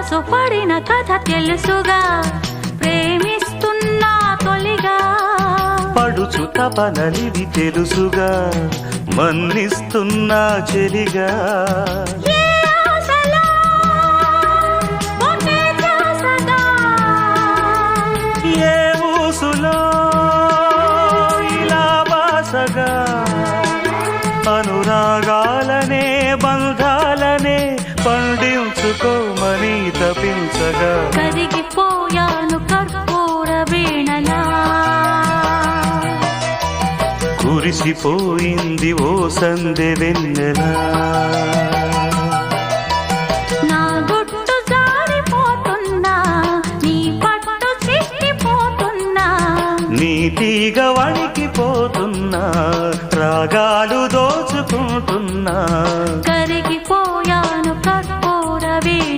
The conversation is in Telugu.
మనసు పడిన కథ తెలుసుగా, ప్రేమిస్తున్నా తొలిగా. పడుచు తపనలిది తెలుసుగా, మన్నిస్తున్నా చెలిగా. ఏ ఊసులో ఇలా బాసగా, అనురాగాలనే బంధాలనే పండించుకోమని తపించగా. కరిగిపోయాను కర్పూర వీణలా, కురిసిపోయింది ఓ సందె వెన్నెలా.